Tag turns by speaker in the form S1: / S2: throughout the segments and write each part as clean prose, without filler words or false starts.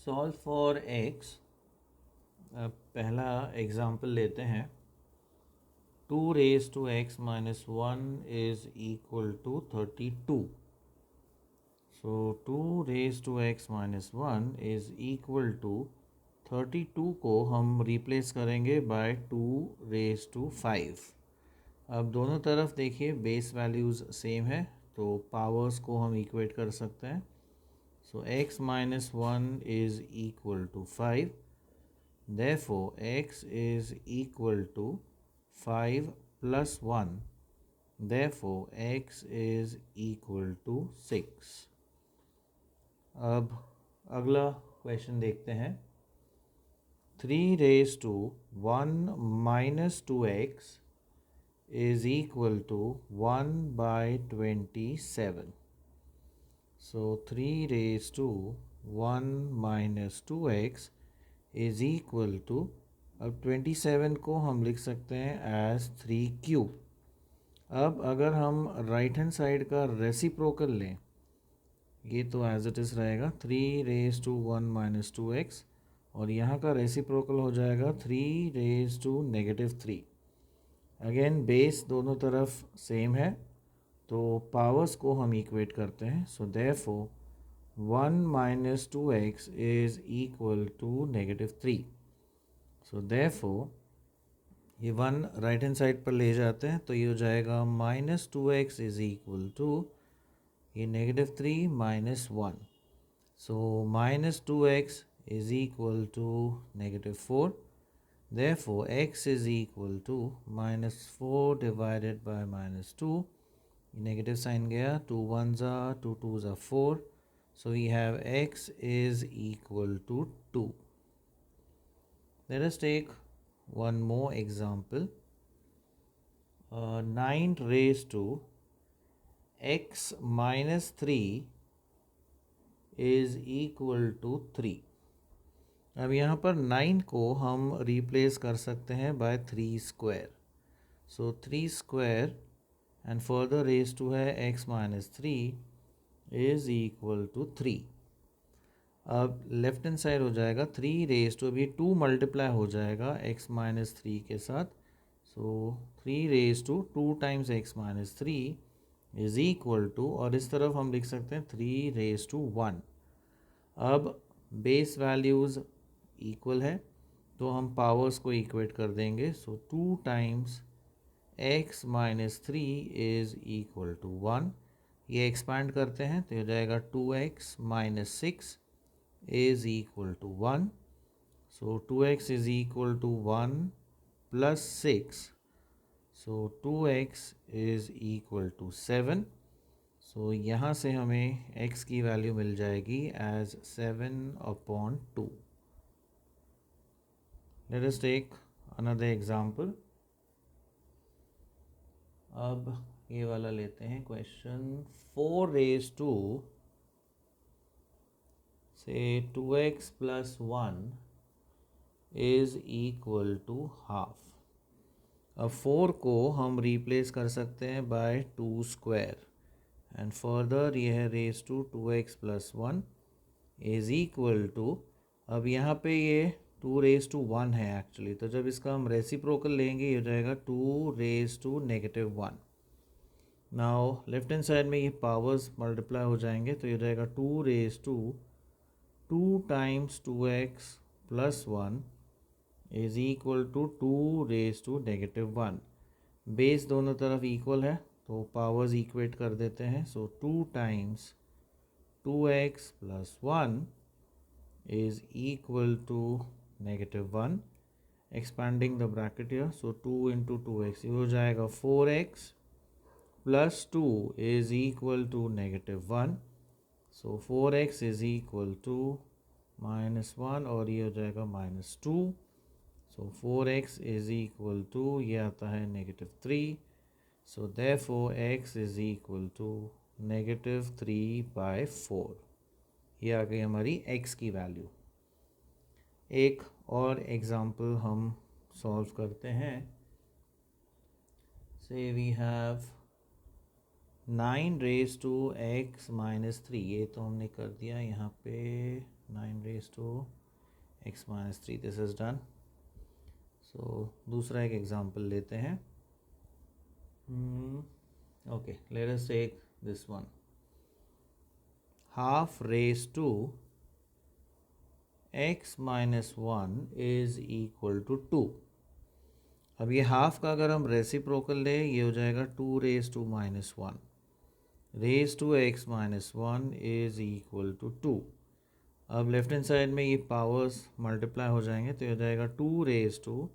S1: Solve for x. पहला example लेते हैं। 2 raised to x minus 1 is equal to 32. So 2 raised to x minus 1 is equal to 32 को हम replace करेंगे bye 2 raised to 5। अब दोनों तरफ देखिए बेस वैल्यूज़ सेम है तो पावर्स को हम इक्वेट कर सकते हैं। So x minus 1 is equal to 5. Therefore x is equal to 5 plus 1. Therefore x is equal to 6. अब अगला क्वेश्चन देखते हैं। 3 raised to 1 minus 2x is equal to 1 by 27. So 3 raised to 1 minus 2x is equal to, अब 27 को हम लिख सकते हैं एज 3 क्यूब। अब अगर हम राइट हैंड साइड का रेसिप्रोकल लें, ये तो एज इट इज़ रहेगा 3 raised to 1 minus 2x और यहाँ का रेसिप्रोकल हो जाएगा 3 raised to -3। अगेन बेस दोनों तरफ सेम है तो पावर्स को हम इक्वेट करते हैं। सो therefore 1 minus 2x is equal to -3। So therefore ये 1 राइट हैंड साइड पर ले जाते हैं तो ये हो जाएगा -2x इज इक्वल टू ये -3 minus 1। So -2x is equal to -4। Therefore x is equal to -4 divided by -2। Negative sign गया, 2 1s are 2 2s are 4। So we have x is equal to 2। Let us take one more example. 9 raised to x minus 3 is equal to 3। अब यहाँ पर 9 को हम replace कर सकते हैं by 3 square. So 3 square and further raise to है x minus 3 is equal to 3। अब लेफ्ट हैंड साइड हो जाएगा 3 रेज टू, अभी 2 मल्टीप्लाई हो जाएगा x माइनस 3 के साथ। So 3 raise to 2 times x minus 3 is equal to, और इस तरफ हम लिख सकते हैं 3 रेज टू 1। अब बेस वैल्यूज़ इक्वल है तो हम पावर्स को इक्वेट कर देंगे। So 2 times x minus 3 is equal to 1। ये एक्सपांड करते हैं तो हो जाएगा 2x minus 6 is equal to 1। So 2x is equal to 1 plus 6। So 2x is equal to 7। So यहाँ से हमें x की वैल्यू मिल जाएगी as 7/2। Let us take another example. अब ये वाला लेते हैं question. 4 raised to say 2x plus 1 is equal to half। अब 4 को हम रिप्लेस कर सकते हैं बाय 2 स्क्वायर एंड फर्दर ये है raise to 2x plus 1 is equal to, अब यहाँ पे ये 2 raised to 1 है एक्चुअली, तो जब इसका हम रेसिप्रोकल लेंगे ये हो जाएगा 2 raised to -1। Now left hand side में ये पावर्स मल्टीप्लाई हो जाएंगे तो ये हो जाएगा 2 raised to 2 times 2x plus 1 is equal to 2 raised to -1। Base दोनों तरफ इक्वल है तो पावर्स इक्वेट कर देते हैं। सो 2 times 2x plus 1 is equal to -1। expanding the bracket here, so 2 into 2x ये हो जाएगा 4x plus 2 is equal to -1। so 4x is equal to -1 और ये हो जाएगा -2। so 4x is equal to, ये आता है -3। so therefore x is equal to -3/4। ये आ गई हमारी x की वैल्यू। एक और एग्जाम्पल हम सॉल्व करते हैं। से we have 9 raised to x minus 3, ये तो हमने कर दिया यहाँ पे 9 raised to x minus 3. This is done. So दूसरा एक एग्जाम्पल लेते हैं. Okay, let us take this one. Half raised to x minus 1 is equal to 2. अब ये हाफ का अगर हम रेसिप्रोकल लें, ये हो जाएगा 2 raise to minus 1. Raise to x minus 1 is equal to 2. अब लेफ्ट हैंड साइड में ये पावर्स मल्टीप्लाई हो जाएंगे, तो ये हो जाएगा 2 raise to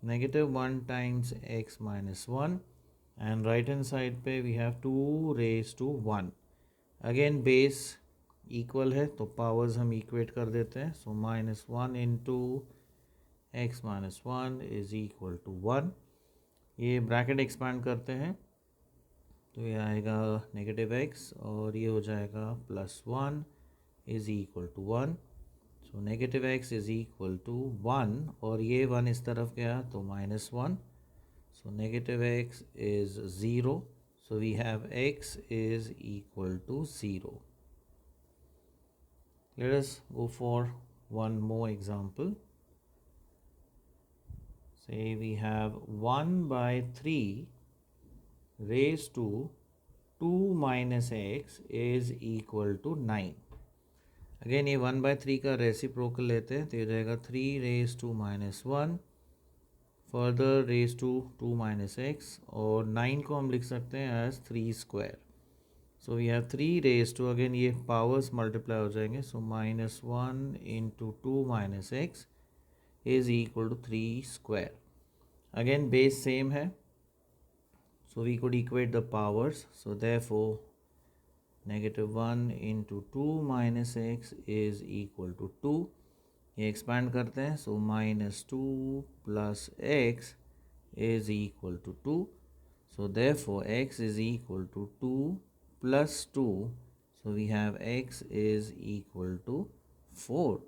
S1: -1 times x minus 1, and right hand side पे we have 2 raise to 1. Again base equal है तो पावर्स हम इक्वेट कर देते हैं. So -1 into x minus 1 is equal to 1. ये ब्रैकेट एक्सपांड करते हैं तो ये आएगा -x और ये हो जाएगा +1 is equal to 1. So -x is equal to 1 और ये 1 इस तरफ गया तो -1. So -x is 0. So we have x is equal to 0. Let us go for one more example. Say we have 1 by 3 raised to 2 minus x is equal to 9. Again ये 1 by 3 का reciprocal लेते हैं तो ये जाएगा 3 raised to -1 further raise to 2 minus x, और 9 को हम लिख सकते हैं as 3 square. So we have 3 raise to, again ये पावर्स मल्टीप्लाई हो जाएंगे. So -1 into 2 minus x is equal to 3 square. Again base same है, so we could equate the powers. So therefore -1 into 2 minus x is equal to 2. ये expand करते हैं. सो -2 plus x is equal to 2. So therefore x is equal to 2 plus 2. So we have x is equal to 4.